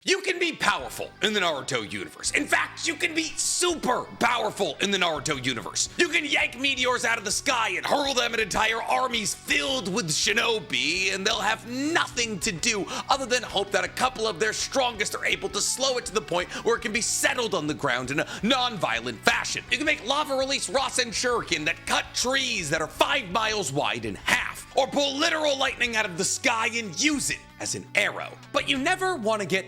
You can be powerful in the Naruto universe. In fact, you can be super powerful in the Naruto universe. You can yank meteors out of the sky and hurl them at entire armies filled with shinobi, and they'll have nothing to do other than hope that a couple of their strongest are able to slow it to the point where it can be settled on the ground in a non-violent fashion. You can make lava release Rasen Shuriken that cut trees that are 5 miles wide in half, or pull literal lightning out of the sky and use it as an arrow. But you never want to get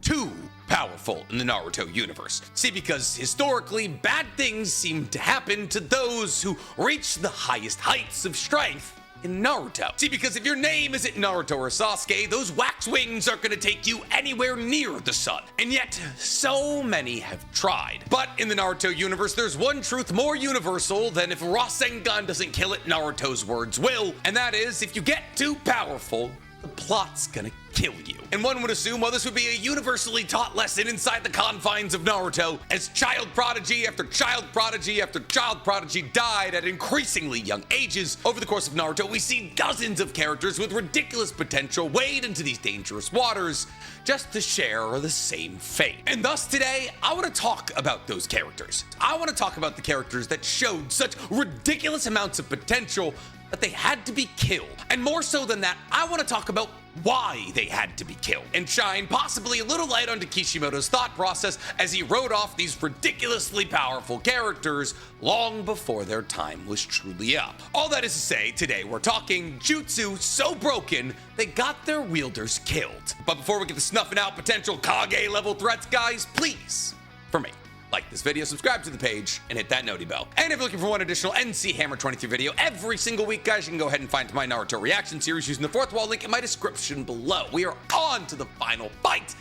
too powerful in the Naruto universe. See, because historically, bad things seem to happen to those who reach the highest heights of strength in Naruto. See, because if your name isn't Naruto or Sasuke, those wax wings aren't gonna take you anywhere near the sun. And yet, so many have tried. But in the Naruto universe, there's one truth more universal than if Rasengan doesn't kill it, Naruto's words will. And that is, if you get too powerful, the plot's gonna kill you. And one would assume, well, this would be a universally taught lesson inside the confines of Naruto, as child prodigy after child prodigy after child prodigy died at increasingly young ages. Over the course of Naruto, we see dozens of characters with ridiculous potential wade into these dangerous waters just to share the same fate. And thus today, I want to talk about those characters. I want to talk about the characters that showed such ridiculous amounts of potential that they had to be killed. And more so than that, I want to talk about why they had to be killed, and shine possibly a little light onto Kishimoto's thought process as he wrote off these ridiculously powerful characters long before their time was truly up. All that is to say, today we're talking jutsu so broken they got their wielders killed. But before we get to snuffing out potential Kage level threats, guys, please, for me, like this video, subscribe to the page, and hit that noti bell. And if you're looking for one additional NC Hammer 23 video every single week, guys, you can go ahead and find my Naruto reaction series using the fourth wall link in my description below. We are on to the final fight,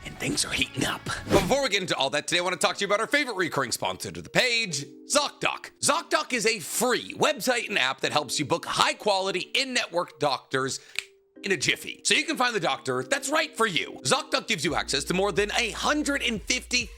and things are heating up. But before we get into all that, today I want to talk to you about our favorite recurring sponsor to the page, ZocDoc. ZocDoc is a free website and app that helps you book high-quality, in-network doctors in a jiffy, so you can find the doctor that's right for you. ZocDoc gives you access to more than 150,000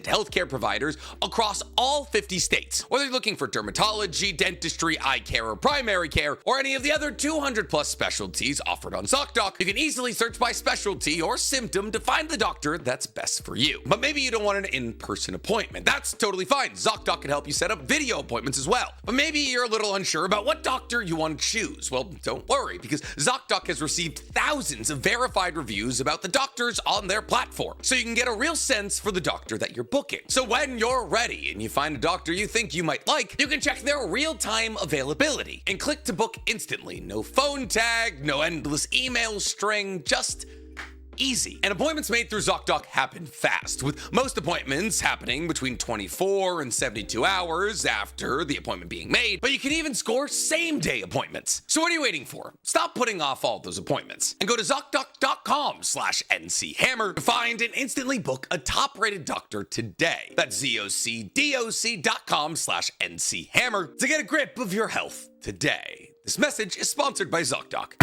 healthcare providers across all 50 states. Whether you're looking for dermatology, dentistry, eye care, or primary care, or any of the other 200 plus specialties offered on ZocDoc, you can easily search by specialty or symptom to find the doctor that's best for you. But maybe you don't want an in-person appointment. That's totally fine. ZocDoc can help you set up video appointments as well. But maybe you're a little unsure about what doctor you want to choose. Well, don't worry, because ZocDoc has received thousands of verified reviews about the doctors on their platform, so you can get a real sense for the doctor that you're booking. So when you're ready and you find a doctor you think you might like, you can check their real-time availability and click to book instantly. No phone tag, no endless email string, just easy. And appointments made through ZocDoc happen fast, with most appointments happening between 24 and 72 hours after the appointment being made, but you can even score same-day appointments. So what are you waiting for? Stop putting off all those appointments and go to ZocDoc.com/NCHammer to find and instantly book a top-rated doctor today. That's ZocDoc.com/NCHammer to get a grip of your health today. This message is sponsored by ZocDoc.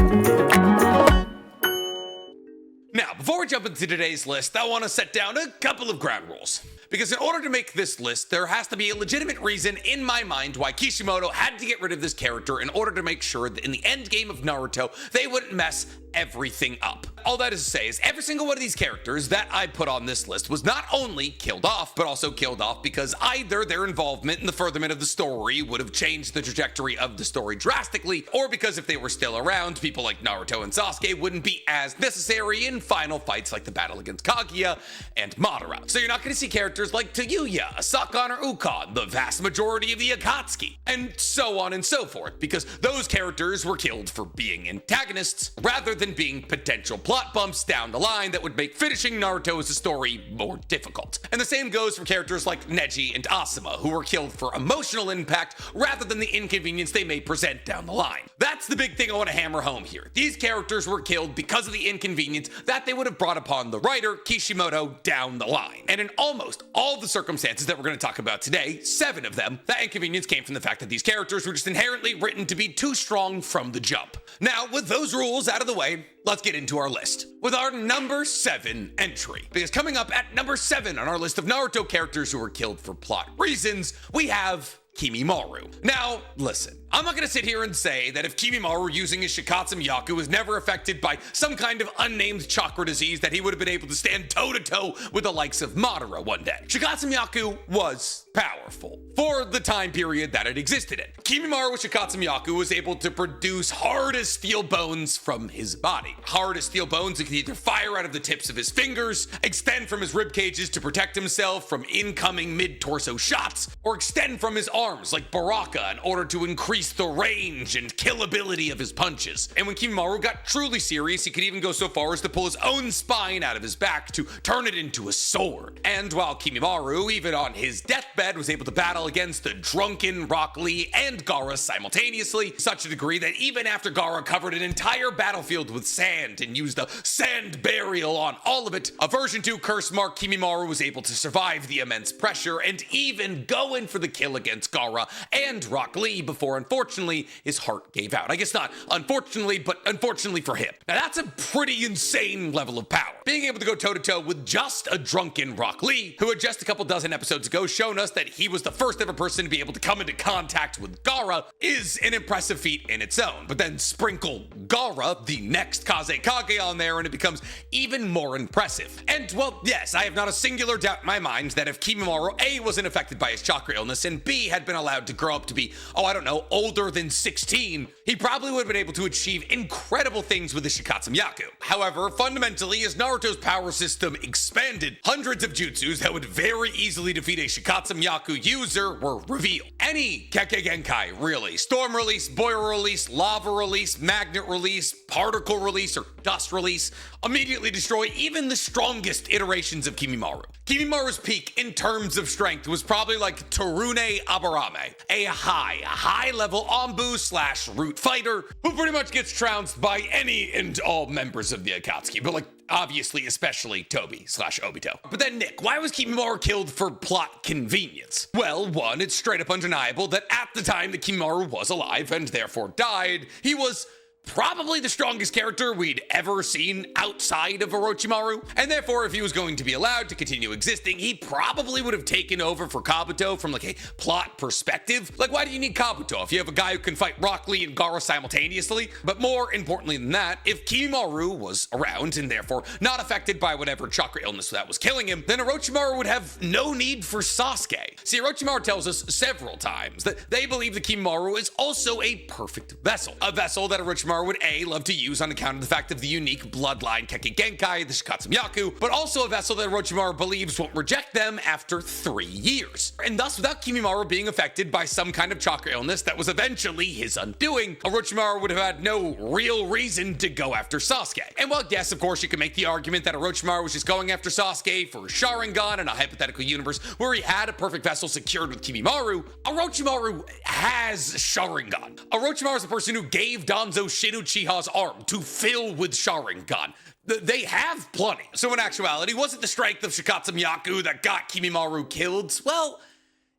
Now, before we jump into today's list, I want to set down a couple of ground rules. Because in order to make this list, there has to be a legitimate reason in my mind why Kishimoto had to get rid of this character in order to make sure that in the end game of Naruto, they wouldn't mess everything up. All that is to say is every single one of these characters that I put on this list was not only killed off, but also killed off because either their involvement in the furtherment of the story would have changed the trajectory of the story drastically, or because if they were still around, people like Naruto and Sasuke wouldn't be as necessary in final fights like the battle against Kaguya and Madara. So you're not going to see characters like Tayuya, Asakan, or Ukon, the vast majority of the Akatsuki, and so on and so forth, because those characters were killed for being antagonists rather than being potential plot bumps down the line that would make finishing Naruto as a story more difficult. And the same goes for characters like Neji and Asuma, who were killed for emotional impact rather than the inconvenience they may present down the line. That's the big thing I want to hammer home here. These characters were killed because of the inconvenience that they would have brought upon the writer, Kishimoto, down the line. And in almost all the circumstances that we're going to talk about today, 7 of them, that inconvenience came from the fact that these characters were just inherently written to be too strong from the jump. Now, with those rules out of the way, let's get into our list with our number 7 entry. Because coming up at number 7 on our list of Naruto characters who were killed for plot reasons, we have Kimimaro. Now, listen. I'm not gonna sit here and say that if Kimimaro using his Shikatsu Myaku was never affected by some kind of unnamed chakra disease, that he would have been able to stand toe-to-toe with the likes of Madara one day. Shikatsu Myaku was powerful for the time period that it existed in. Kimimaro with Shikatsu Myaku was able to produce hard as steel bones from his body. Hard as steel bones that could either fire out of the tips of his fingers, extend from his rib cages to protect himself from incoming mid-torso shots, or extend from his arms like Baraka in order to increase the range and killability of his punches. And when Kimimaro got truly serious, he could even go so far as to pull his own spine out of his back to turn it into a sword. And while Kimimaro, even on his deathbed, was able to battle against the drunken Rock Lee and Gaara simultaneously, such a degree that even after Gaara covered an entire battlefield with sand and used a sand burial on all of it, a version 2 curse mark Kimimaro was able to survive the immense pressure and even go in for the kill against Gaara and Rock Lee before, unfortunately, his heart gave out. I guess not unfortunately, but unfortunately for him. Now that's a pretty insane level of power. Being able to go toe-to-toe with just a drunken Rock Lee, who had just a couple dozen episodes ago shown us that he was the first ever person to be able to come into contact with Gaara, is an impressive feat in its own. But then sprinkle Gaara, the next Kazekage, on there and it becomes even more impressive. And well, yes, I have not a singular doubt in my mind that if Kimimaro A, wasn't affected by his chakra illness, and B, had been allowed to grow up to be, I don't know, older than 16, he probably would have been able to achieve incredible things with the Shikatsu Myaku. However, fundamentally, as Naruto's power system expanded, hundreds of jutsus that would very easily defeat a Shikatsu Myaku user were revealed. Any Kekkei Genkai, really. Storm release, boil release, lava release, magnet release, particle release, or dust release, immediately destroy even the strongest iterations of Kimimaro. Kimimaro's peak in terms of strength was probably like Torune Abarame, a high-level Anbu/root fighter who pretty much gets trounced by any and all members of the Akatsuki, but like obviously especially Tobi/Obito. But then Nick, why was Kimimaro killed for plot convenience? Well, one, it's straight up undeniable that at the time that Kimimaro was alive and therefore died, he was probably the strongest character we'd ever seen outside of Orochimaru, and therefore if he was going to be allowed to continue existing, he probably would have taken over for Kabuto from like a plot perspective. Like, why do you need Kabuto if you have a guy who can fight Rock Lee and Gaara simultaneously? But more importantly than that, if Kimimaro was around and therefore not affected by whatever chakra illness that was killing him, then Orochimaru would have no need for Sasuke. See, Orochimaru tells us several times that they believe that Kimimaro is also a perfect vessel, a vessel that Orochimaru would A, love to use on account of the fact of the unique bloodline Kekkei Genkai, the Shikatsu Myaku, but also a vessel that Orochimaru believes won't reject them after 3 years. And thus, without Kimimaro being affected by some kind of chakra illness that was eventually his undoing, Orochimaru would have had no real reason to go after Sasuke. And while yes, of course, you can make the argument that Orochimaru was just going after Sasuke for Sharingan in a hypothetical universe where he had a perfect vessel secured with Kimimaro, Orochimaru has Sharingan. Orochimaru is the person who gave Danzo Shin Uchiha's arm to fill with Sharingan. They have plenty. So in actuality, was it the strength of Shikatsu Myaku that got Kimimaro killed? Well,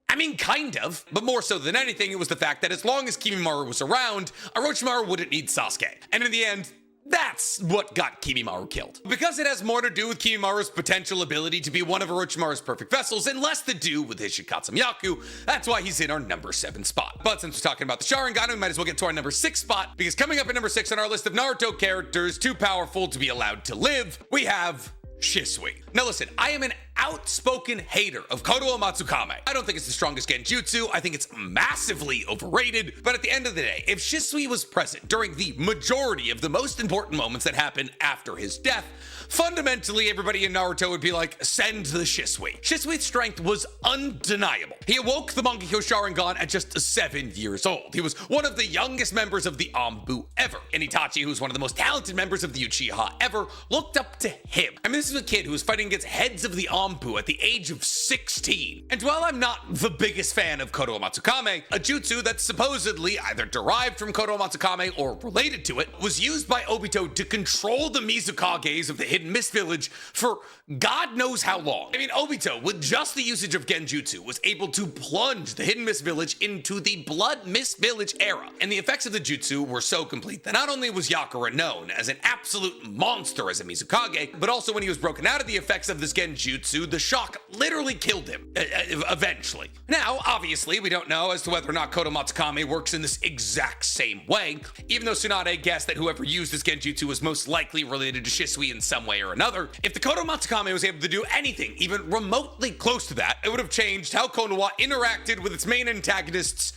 I mean, kind of. But more so than anything, it was the fact that as long as Kimimaro was around, Orochimaru wouldn't need Sasuke. And in the end, that's what got Kimimaro killed. Because it has more to do with Kimimaro's potential ability to be one of Orochimaru's perfect vessels and less to do with his Shikatsu Myaku, that's why he's in our number 7 spot. But since we're talking about the Sharingan, we might as well get to our number 6 spot, because coming up at number 6 on our list of Naruto characters too powerful to be allowed to live, we have Shisui. Now listen, I am an outspoken hater of Koto Matsukame. I don't think it's the strongest genjutsu. I think it's massively overrated. But at the end of the day, if Shisui was present during the majority of the most important moments that happened after his death, fundamentally everybody in Naruto would be like, send the Shisui. Shisui's strength was undeniable. He awoke the Mangekyo Sharingan at just 7 years old. He was one of the youngest members of the Anbu ever. And Itachi, who's one of the most talented members of the Uchiha ever, looked up to him. I mean, this is a kid who was fighting against heads of the Anbu at the age of 16. And while I'm not the biggest fan of Koto Matsukame, a jutsu that's supposedly either derived from Koto Matsukame or related to it, was used by Obito to control the Mizukages of the Hidden Mist Village for God knows how long. I mean, Obito, with just the usage of genjutsu, was able to plunge the Hidden Mist Village into the Blood Mist Village era. And the effects of the jutsu were so complete that not only was Yakura known as an absolute monster as a Mizukage, but also when he was broken out of the effects of this genjutsu, genjutsu, the shock literally killed him, eventually. Now, obviously, we don't know as to whether or not Koto Matsukame works in this exact same way, even though Tsunade guessed that whoever used this genjutsu was most likely related to Shisui in some way or another. If the Koto Matsukame was able to do anything even remotely close to that, it would have changed how Konoha interacted with its main antagonists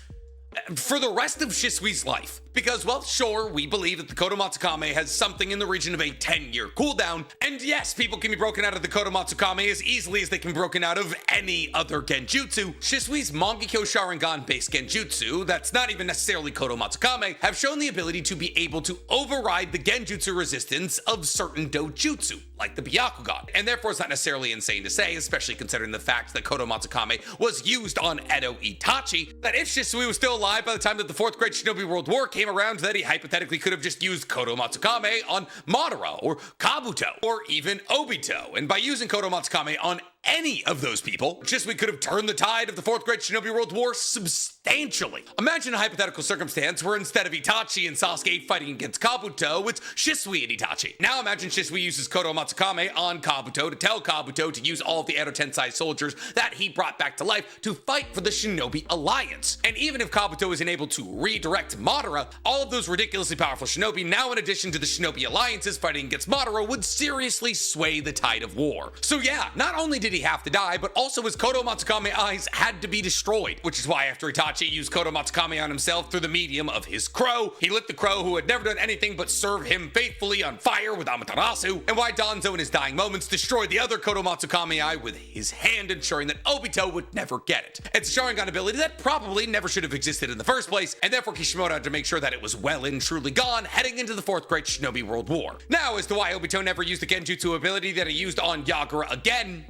for the rest of Shisui's life. Because, well, sure, we believe that the Koto Matsukame has something in the region of a 10-year cooldown, and yes, people can be broken out of the Koto Matsukame as easily as they can be broken out of any other genjutsu. Shisui's Mangekyo Sharingan-based genjutsu, that's not even necessarily Koto Matsukame, have shown the ability to be able to override the genjutsu resistance of certain dojutsu, like the Byakugan, and therefore it's not necessarily insane to say, especially considering the fact that Koto Matsukame was used on Edo Itachi, that if Shisui was still alive by the time that the Fourth Great Shinobi World War came around, that he hypothetically could have just used Koto Matsukame on Madara, or Kabuto, or even Obito, and by using Koto Matsukame on any of those people, Shisui could have turned the tide of the Fourth Great Shinobi World War substantially. Imagine a hypothetical circumstance where instead of Itachi and Sasuke fighting against Kabuto, it's Shisui and Itachi. Now imagine Shisui uses Koto Matsukame on Kabuto to tell Kabuto to use all of the Edo Tensei soldiers that he brought back to life to fight for the Shinobi Alliance. And even if Kabuto isn't able to redirect Madara, all of those ridiculously powerful shinobi, now in addition to the Shinobi Alliances fighting against Madara, would seriously sway the tide of war. So yeah, not only did he have to die, but also his Koto Matsukame eyes had to be destroyed, which is why after Itachi used Koto Matsukame on himself through the medium of his crow, he lit the crow who had never done anything but serve him faithfully on fire with Amaterasu, and why Danzo in his dying moments destroyed the other Koto Matsukame eye with his hand, ensuring that Obito would never get it. It's a Sharingan ability that probably never should have existed in the first place, and therefore Kishimoto had to make sure that it was well and truly gone heading into the Fourth Great Shinobi World War. Now, as to why Obito never used the genjutsu ability that he used on Yagura again,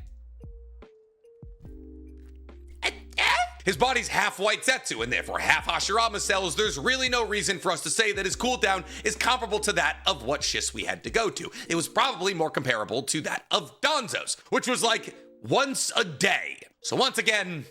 his body's half white Zetsu and therefore half Hashirama cells, there's really no reason for us to say that his cooldown is comparable to that of what Shisui had to go to. It was probably more comparable to that of Danzo's, which was like once a day. So once again,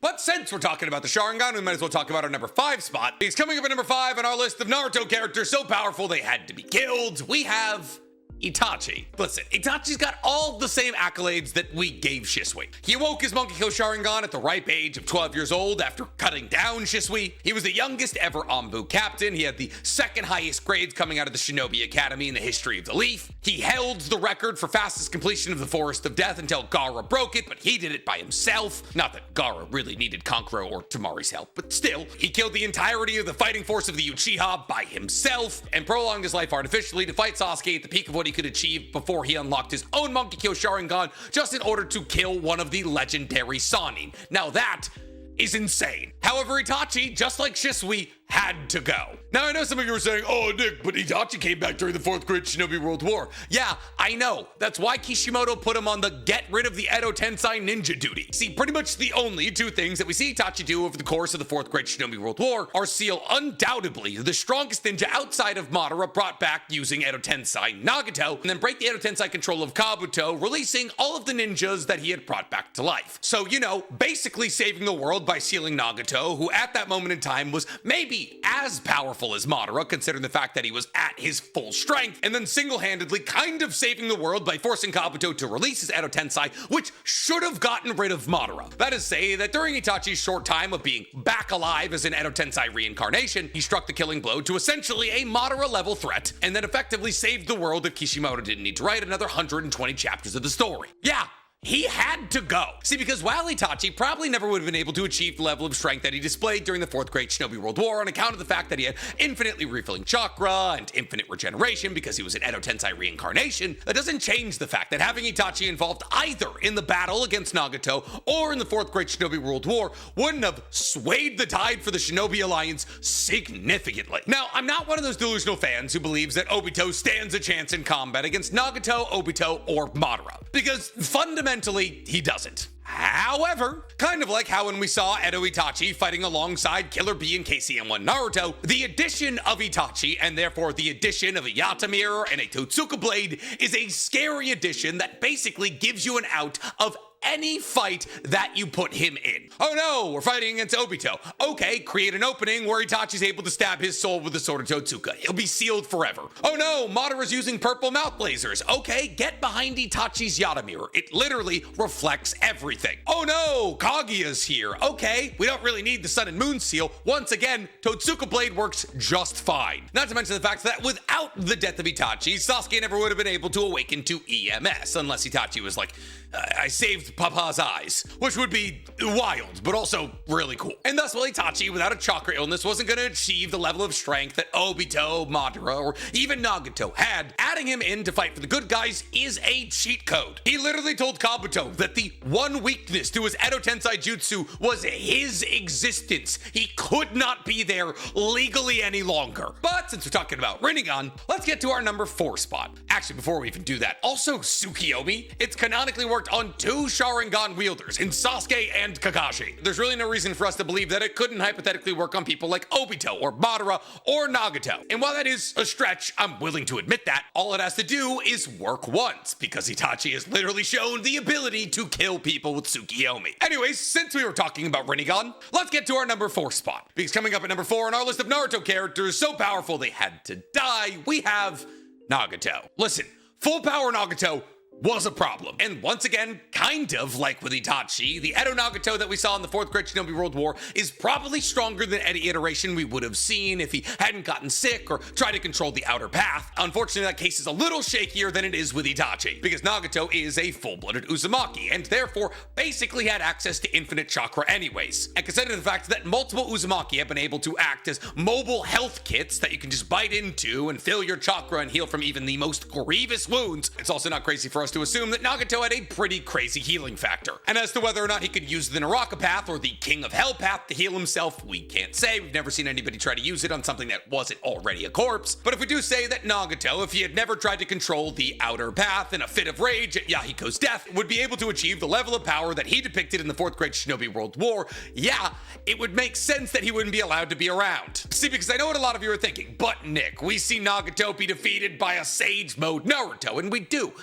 But since we're talking about the Sharingan, we might as well talk about our number 5 spot. He's coming up at number 5 on our list of Naruto characters so powerful they had to be killed. We have Itachi. Listen, Itachi's got all the same accolades that we gave Shisui. He awoke his Mangekyo Sharingan at the ripe age of 12 years old after cutting down Shisui. He was the youngest ever Anbu captain. He had the second highest grades coming out of the Shinobi Academy in the history of the Leaf. He held the record for fastest completion of the Forest of Death until Gaara broke it, but he did it by himself. Not that Gaara really needed Kankuro or Tamari's help, but still, he killed the entirety of the fighting force of the Uchiha by himself and prolonged his life artificially to fight Sasuke at the peak of what he could achieve before he unlocked his own Mangekyo Sharingan just in order to kill one of the legendary Sannin. Now that is insane. However, Itachi, just like Shisui, had to go. Now, I know some of you are saying, oh, Nick, but Itachi came back during the Fourth Great Shinobi World War. Yeah, I know. That's why Kishimoto put him on the get rid of the Edo Tensei ninja duty. See, pretty much the only two things that we see Itachi do over the course of the Fourth Great Shinobi World War are seal undoubtedly the strongest ninja outside of Madara brought back using Edo Tensei Nagato, and then break the Edo Tensei control of Kabuto, releasing all of the ninjas that he had brought back to life. So, you know, basically saving the world by sealing Nagato, who at that moment in time was maybe as powerful as Madara, considering the fact that he was at his full strength, and then single-handedly kind of saving the world by forcing Kabuto to release his Edo Tensei, which should have gotten rid of Madara. That is to say that during Itachi's short time of being back alive as an Edo Tensei reincarnation, he struck the killing blow to essentially a Madara-level threat, and then effectively saved the world if Kishimoto didn't need to write another 120 chapters of the story. Yeah, he had to go. See, because while Itachi probably never would have been able to achieve the level of strength that he displayed during the Fourth Great Shinobi World War on account of the fact that he had infinitely refilling chakra and infinite regeneration because he was an Edo Tensei reincarnation, that doesn't change the fact that having Itachi involved either in the battle against Nagato or in the Fourth Great Shinobi World War wouldn't have swayed the tide for the Shinobi Alliance significantly. Now, I'm not one of those delusional fans who believes that Obito stands a chance in combat against Nagato, Obito, or Madara, because fundamentally, he doesn't. However, kind of like how when we saw Edo Itachi fighting alongside Killer Bee and KCM1 Naruto, the addition of Itachi, and therefore the addition of a Yata Mirror and a Totsuka Blade, is a scary addition that basically gives you an out of any fight that you put him in. Oh no, we're fighting against Obito. Okay, create an opening where Itachi's able to stab his soul with the sword of Totsuka. He'll be sealed forever. Oh no, Madara's using purple mouth lasers. Okay, get behind Itachi's Yata mirror. It literally reflects everything. Oh no, Kaguya's here. Okay, we don't really need the sun and moon seal. Once again, Totsuka blade works just fine. Not to mention the fact that without the death of Itachi, Sasuke never would have been able to awaken to EMS, unless Itachi was like, I saved Papa's eyes, which would be wild, but also really cool. And thus, while Itachi, without a chakra illness, wasn't going to achieve the level of strength that Obito, Madara, or even Nagato had, adding him in to fight for the good guys is a cheat code. He literally told Kabuto that the one weakness to his Edo Tensei Jutsu was his existence. He could not be there legally any longer. But since we're talking about Rinnegan, let's get to our number 4 spot. Actually, before we even do that, also Tsukiyomi, it's canonically worked on 2 Sharingan wielders in Sasuke and Kakashi. There's really no reason for us to believe that it couldn't hypothetically work on people like Obito or Madara or Nagato. And while that is a stretch, I'm willing to admit that, all it has to do is work once, because Itachi has literally shown the ability to kill people with Tsukiyomi. Anyways, since we were talking about Rinnegan, let's get to our number 4 spot. Because coming up at number 4 on our list of Naruto characters so powerful they had to die, we have Nagato. Listen, full power Nagato was a problem. And once again, kind of like with Itachi, the Edo Nagato that we saw in the 4th Great Shinobi World War is probably stronger than any iteration we would have seen if he hadn't gotten sick or tried to control the outer path. Unfortunately, that case is a little shakier than it is with Itachi, because Nagato is a full-blooded Uzumaki, and therefore basically had access to infinite chakra anyways. And considering the fact that multiple Uzumaki have been able to act as mobile health kits that you can just bite into and fill your chakra and heal from even the most grievous wounds, it's also not crazy for us to assume that Nagato had a pretty crazy healing factor. And as to whether or not he could use the Naraka path or the King of Hell path to heal himself, we can't say. We've never seen anybody try to use it on something that wasn't already a corpse. But if we do say that Nagato, if he had never tried to control the outer path in a fit of rage at Yahiko's death, would be able to achieve the level of power that he depicted in the 4th Great Shinobi World War, yeah, it would make sense that he wouldn't be allowed to be around. See, because I know what a lot of you are thinking, but Nick, we see Nagato be defeated by a Sage Mode Naruto, and we do.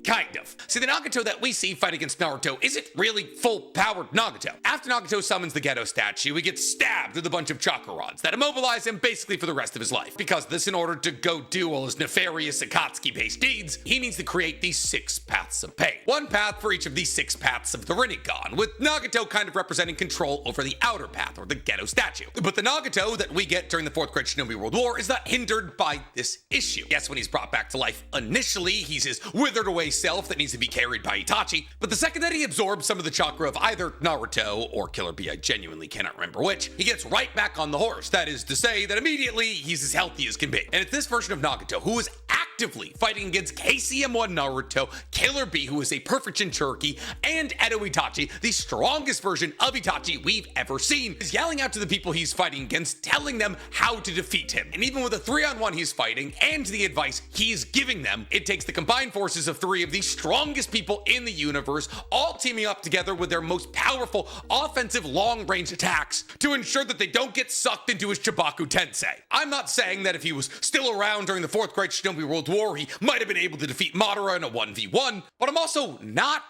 Kind of. See, the Nagato that we see fight against Naruto isn't really full-powered Nagato. After Nagato summons the Geto statue, he gets stabbed with a bunch of chakra rods that immobilize him basically for the rest of his life. Because this, in order to go do all his nefarious Akatsuki-based deeds, he needs to create these 6 paths of pain. 1 path for each of these 6 paths of the Rinnegan, with Nagato kind of representing control over the outer path, or the Geto statue. But the Nagato that we get during the 4th Great Shinobi World War is not hindered by this issue. Yes, when he's brought back to life initially, he's his withered away self that needs to be carried by Itachi, but the second that he absorbs some of the chakra of either Naruto or Killer Bee, I genuinely cannot remember which, he gets right back on the horse. That is to say that immediately he's as healthy as can be. And it's this version of Nagato who is actively fighting against KCM1 Naruto, Killer Bee, who is a perfect Jinchuriki, and Edo Itachi, the strongest version of Itachi we've ever seen, is yelling out to the people he's fighting against, telling them how to defeat him. And even with a 3-on-1 he's fighting and the advice he's giving them, it takes the combined forces of 3 of the strongest people in the universe, all teaming up together with their most powerful offensive long-range attacks to ensure that they don't get sucked into his Chibaku Tensei. I'm not saying that if he was still around during the 4th Great Shinobi World War, he might have been able to defeat Madara in a 1v1, but I'm also not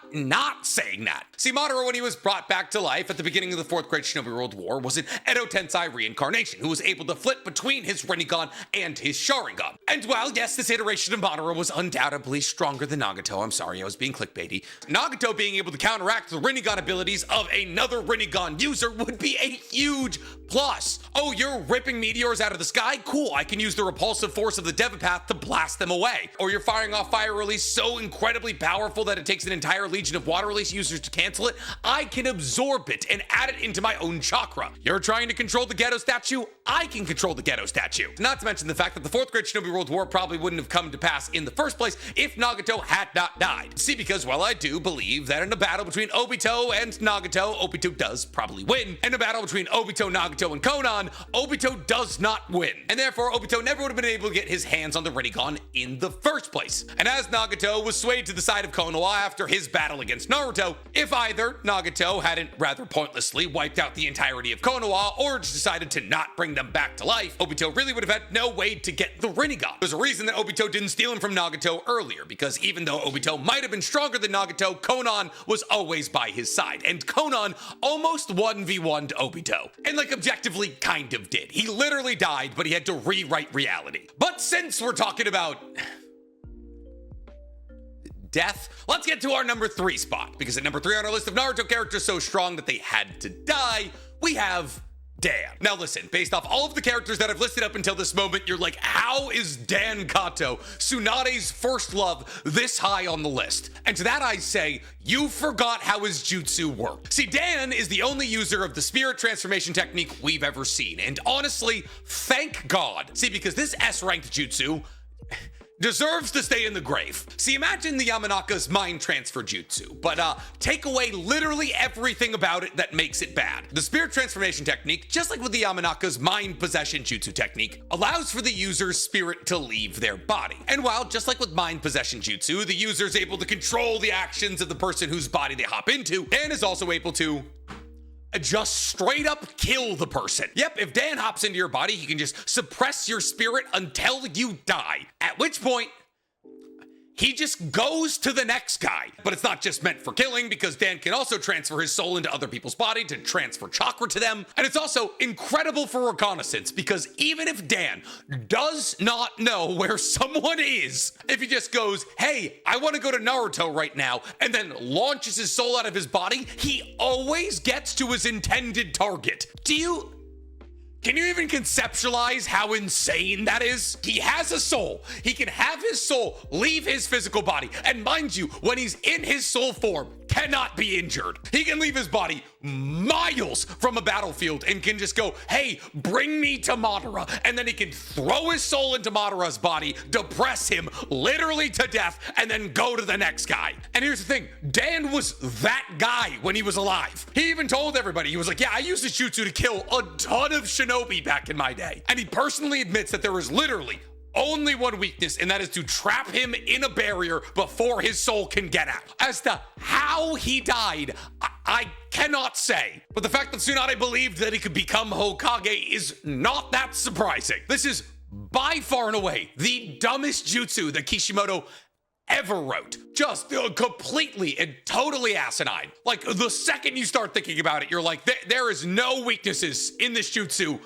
saying that. See, Madara, when he was brought back to life at the beginning of the 4th Great Shinobi World War, was an Edo Tensei reincarnation who was able to flip between his Rinnegan and his Sharingan. And while, yes, this iteration of Madara was undoubtedly stronger than Nagato, I'm sorry, I was being clickbaity, Nagato being able to counteract the Rinnegan abilities of another Rinnegan user would be a huge plus. Oh, you're ripping meteors out of the sky? Cool, I can use the repulsive force of the Devapath to blast them away. Or you're firing off fire release so incredibly powerful that it takes an entire legion of water release users to cancel it? I can absorb it and add it into my own chakra. You're trying to control the Geto statue? I can control the Geto statue. Not to mention the fact that the 4th Great Shinobi World War probably wouldn't have come to pass in the first place if Nagato had not died. See, because while I do believe that in a battle between Obito and Nagato, Obito does probably win. In a battle between Obito, Nagato, and Konan, Obito does not win. And therefore, Obito never would have been able to get his hands on the Rinnegan in the first place. And as Nagato was swayed to the side of Konoha after his battle against Naruto, if either Nagato hadn't rather pointlessly wiped out the entirety of Konoha or just decided to not bring bring them back to life, Obito really would have had no way to get the Rinnegan. There's a reason that Obito didn't steal him from Nagato earlier, because even though Obito might have been stronger than Nagato, Konan was always by his side, and Konan almost 1v1'd Obito. And like objectively kind of did. He literally died, but he had to rewrite reality. But since we're talking about death, let's get to our number 3 spot, because at number 3 on our list of Naruto characters so strong that they had to die, we have Dan. Now listen, based off all of the characters that I've listed up until this moment, you're like, how is Dan Kato, Tsunade's first love, this high on the list? And to that I say, you forgot how his jutsu worked. See, Dan is the only user of the spirit transformation technique we've ever seen, and honestly, thank God. See, because this S-ranked jutsu deserves to stay in the grave. See, imagine the Yamanaka's mind transfer jutsu, but take away literally everything about it that makes it bad. The spirit transformation technique, just like with the Yamanaka's mind possession jutsu technique, allows for the user's spirit to leave their body. And while, just like with mind possession jutsu, the user is able to control the actions of the person whose body they hop into, Dan is also able to just straight up kill the person. Yep, if Dan hops into your body, he can just suppress your spirit until you die. At which point, he just goes to the next guy. But it's not just meant for killing, because Dan can also transfer his soul into other people's body to transfer chakra to them. And it's also incredible for reconnaissance, because even if Dan does not know where someone is, if he just goes, hey, I want to go to Naruto right now, and then launches his soul out of his body, he always gets to his intended target. Can you even conceptualize how insane that is? He has a soul. He can have his soul leave his physical body. And mind you, when he's in his soul form, cannot be injured. He can leave his body miles from a battlefield and can just go, hey, bring me to Madara. And then he can throw his soul into Madara's body, depress him literally to death, and then go to the next guy. And here's the thing, Dan was that guy when he was alive. He even told everybody, he was like, yeah, I used this jutsu to kill a ton of shinobi back in my day. And he personally admits that there is literally only one weakness, and that is to trap him in a barrier before his soul can get out. As to how he died, I cannot say. But the fact that Tsunade believed that he could become Hokage is not that surprising. This is by far and away the dumbest jutsu that Kishimoto ever wrote. Just completely and totally asinine. Like, the second you start thinking about it, you're like, there is no weaknesses in this jutsu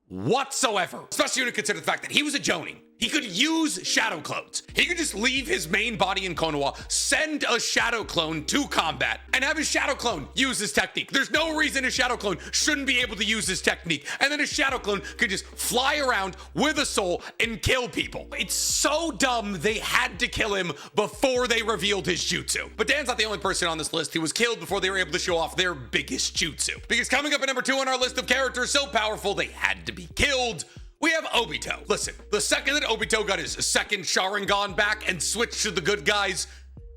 whatsoever. Especially when you consider the fact that he was a Jonin. He could use shadow clones. He could just leave his main body in Konoha, send a shadow clone to combat, and have his shadow clone use this technique. There's no reason a shadow clone shouldn't be able to use this technique. And then a shadow clone could just fly around with a soul and kill people. It's so dumb they had to kill him before they revealed his jutsu. But Dan's not the only person on this list who was killed before they were able to show off their biggest jutsu. Because coming up at number 2 on our list of characters so powerful they had to be killed, we have Obito. Listen, the second that Obito got his second Sharingan back and switched to the good guys,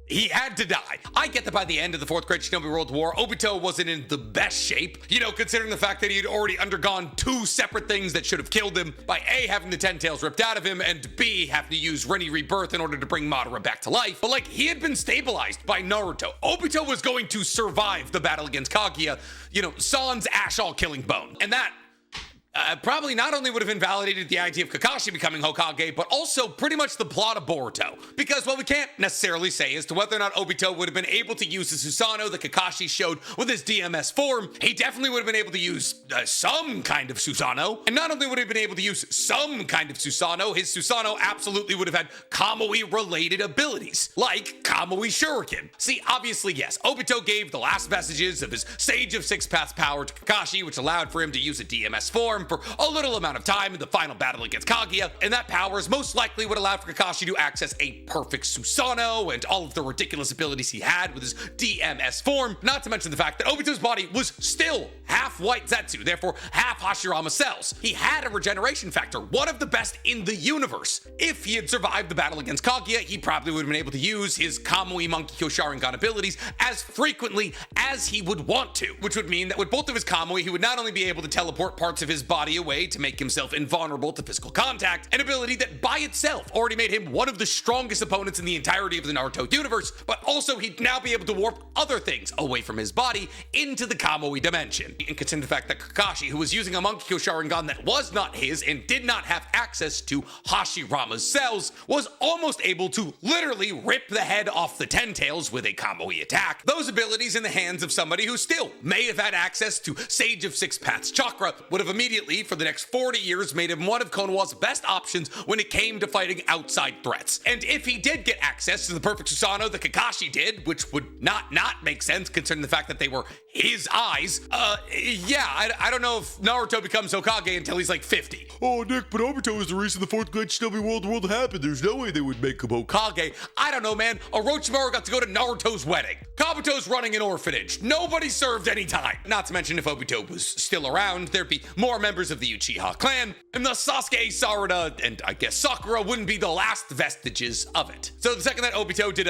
he had to die. I get that by the end of the 4th Great Shinobi World War, Obito wasn't in the best shape, you know, considering the fact that he had already undergone 2 separate things that should have killed him, by A, having the 10 tails ripped out of him, and B, having to use Rinne Rebirth in order to bring Madara back to life. But like, he had been stabilized by Naruto. Obito was going to survive the battle against Kaguya, you know, Sans Ash all killing bone. And that probably not only would have invalidated the idea of Kakashi becoming Hokage, but also pretty much the plot of Boruto. Because what we can't necessarily say as to whether or not Obito would have been able to use the Susanoo that Kakashi showed with his DMS form, he definitely would have been able to use some kind of Susanoo. And not only would he have been able to use some kind of Susanoo, his Susanoo absolutely would have had Kamui-related abilities, like Kamui Shuriken. See, obviously, yes, Obito gave the last vestiges of his Sage of Six Paths power to Kakashi, which allowed for him to use a DMS form for a little amount of time in the final battle against Kaguya, and that powers most likely would allow for Kakashi to access a perfect Susanoo and all of the ridiculous abilities he had with his DMS form, not to mention the fact that Obito's body was still half white Zetsu, therefore half Hashirama cells. He had a regeneration factor, one of the best in the universe. If he had survived the battle against Kaguya, he probably would have been able to use his Kamui Monkey Kyo Sharingan abilities as frequently as he would want to, which would mean that with both of his Kamui, he would not only be able to teleport parts of his body away to make himself invulnerable to physical contact, an ability that by itself already made him one of the strongest opponents in the entirety of the Naruto universe, but also he'd now be able to warp other things away from his body into the Kamui dimension. And consider the fact that Kakashi, who was using a Monkey Sharingan that was not his and did not have access to Hashirama's cells, was almost able to literally rip the head off the Ten Tails with a Kamui attack. Those abilities in the hands of somebody who still may have had access to Sage of Six Paths chakra would have immediately, for the next 40 years, made him one of Konoha's best options when it came to fighting outside threats. And if he did get access to the perfect Susanoo that Kakashi did, which would not make sense considering the fact that they were his eyes, I don't know if Naruto becomes Hokage until he's like 50. Oh, Nick, but Obito is the reason the fourth great Shinobi world happened. There's no way they would make him Hokage. I don't know, man. Orochimaru got to go to Naruto's wedding. Kabuto's running an orphanage. Nobody served any time. Not to mention if Obito was still around, there'd be more members of the Uchiha clan, and thus Sasuke, Sarada, and I guess Sakura wouldn't be the last vestiges of it. So the second that Obito did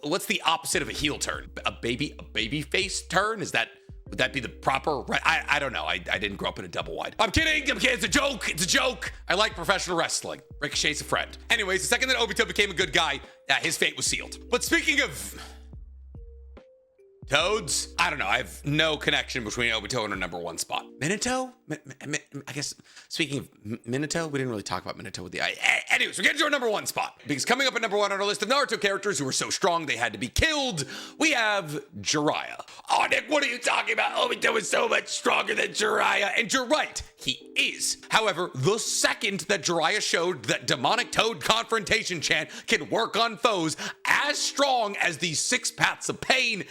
what's the opposite of a heel turn? A baby face turn? Would that be the proper? I don't know. I didn't grow up in a double wide. I'm kidding. It's a joke. It's a joke. I like professional wrestling. Ricochet's a friend. Anyways, the second that Obito became a good guy, his fate was sealed. But speaking of toads, I don't know. I have no connection between Obito and her number one spot. Minato? I guess, speaking of Minato, we didn't really talk about Minato with the eye. Anyways, we're getting to our number one spot. Because coming up at number one on our list of Naruto characters who were so strong they had to be killed, we have Jiraiya. Oh, Nick, what are you talking about? Obito is so much stronger than Jiraiya. And you're right, he is. However, the second that Jiraiya showed that demonic toad confrontation chant can work on foes as strong as these 6 paths of pain,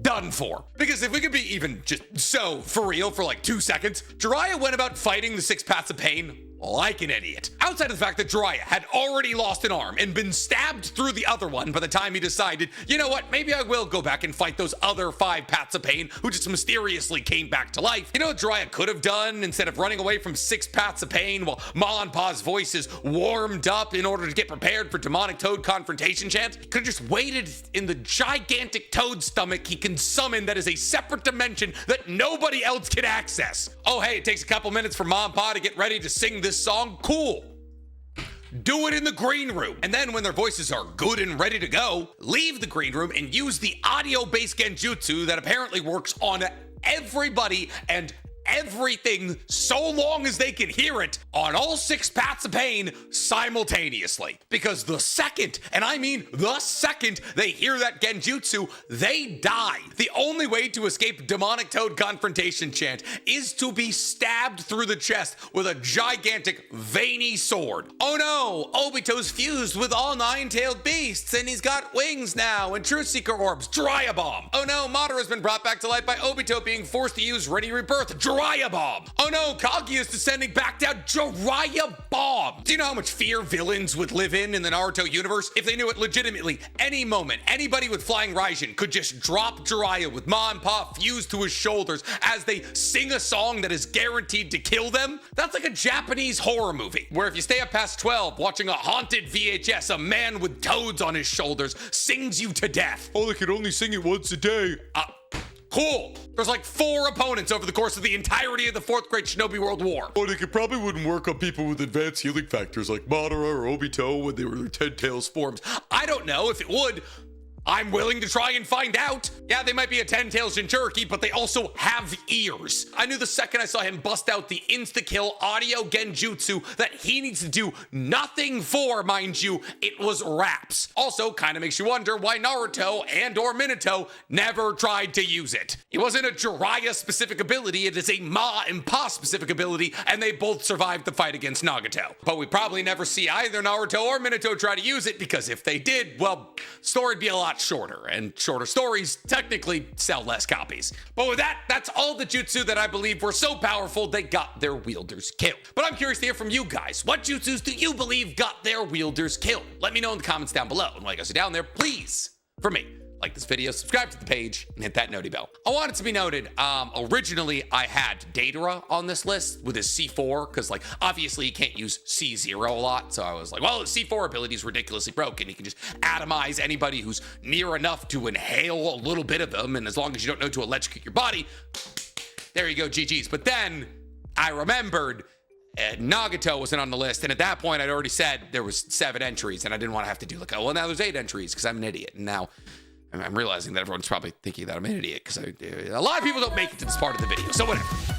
done for. Because if we could be even just so for real for like 2 seconds, Jiraiya went about fighting the 6 paths of pain like an idiot. Outside of the fact that Jiraiya had already lost an arm and been stabbed through the other one by the time he decided, you know what, maybe I will go back and fight those other 5 paths of pain who just mysteriously came back to life. You know what Jiraiya could have done instead of running away from 6 paths of pain while Ma and Pa's voices warmed up in order to get prepared for demonic toad confrontation chant? He could have just waited in the gigantic toad stomach he can summon that is a separate dimension that nobody else can access. Oh, hey, it takes a couple minutes for Ma and Pa to get ready to sing this song. Cool. Do it in the green room. And then when their voices are good and ready to go, leave the green room and use the audio-based genjutsu that apparently works on everybody and everything so long as they can hear it on all 6 paths of pain simultaneously. Because the second, and I mean the second they hear that genjutsu, they die. The only way to escape demonic toad confrontation chant is to be stabbed through the chest with a gigantic veiny sword. Oh no, Obito's fused with all 9-tailed beasts and he's got wings now and Truth Seeker orbs. Jiraiya bomb. Oh no, Madara's been brought back to life by Obito being forced to use Ready Rebirth. Jiraiya bomb. Oh no, Kaguya is descending back down. Jiraiya bomb. Do you know how much fear villains would live in the Naruto universe if they knew it legitimately any moment anybody with flying Raijin could just drop Jiraiya with Ma and Pa fused to his shoulders as they sing a song that is guaranteed to kill them? That's like a Japanese horror movie where if you stay up past 12 watching a haunted VHS, a man with toads on his shoulders sings you to death. Oh, they can only sing it once a day. Cool. There's like 4 opponents over the course of the entirety of the 4th Great Shinobi World War. Oh, it probably wouldn't work on people with advanced healing factors like Madara or Obito when they were their 10 tails forms. I don't know if it would. I'm willing to try and find out. Yeah, they might be a 10-tails Jinchuriki, but they also have ears. I knew the second I saw him bust out the insta-kill audio genjutsu that he needs to do nothing for, mind you, it was raps. Also, kind of makes you wonder why Naruto and or Minato never tried to use it. It wasn't a Jiraiya-specific ability, it is a Ma and Pa-specific ability, and they both survived the fight against Nagato. But we probably never see either Naruto or Minato try to use it, because if they did, well, story'd be a lot shorter, and shorter stories technically sell less copies. But with that, that's all the jutsu that I believe were so powerful they got their wielders killed. But I'm curious to hear from you guys. What jutsus do you believe got their wielders killed? Let me know in the comments down below. And while you guys are down there, please, for me, like this video, subscribe to the page, and hit that noti bell. I want it to be noted, originally I had Datara on this list with his C4, because like, obviously he can't use C0 a lot, so I was like, well, his C4 ability is ridiculously broken. He can just atomize anybody who's near enough to inhale a little bit of them, and as long as you don't know to electrocute your body, there you go, GG's. But then, I remembered Nagato wasn't on the list, and at that point, I'd already said there was 7 entries, and I didn't want to have to do like, oh, well, now there's 8 entries because I'm an idiot. And now I'm realizing that everyone's probably thinking that I'm an idiot because a lot of people don't make it to this part of the video. So whatever.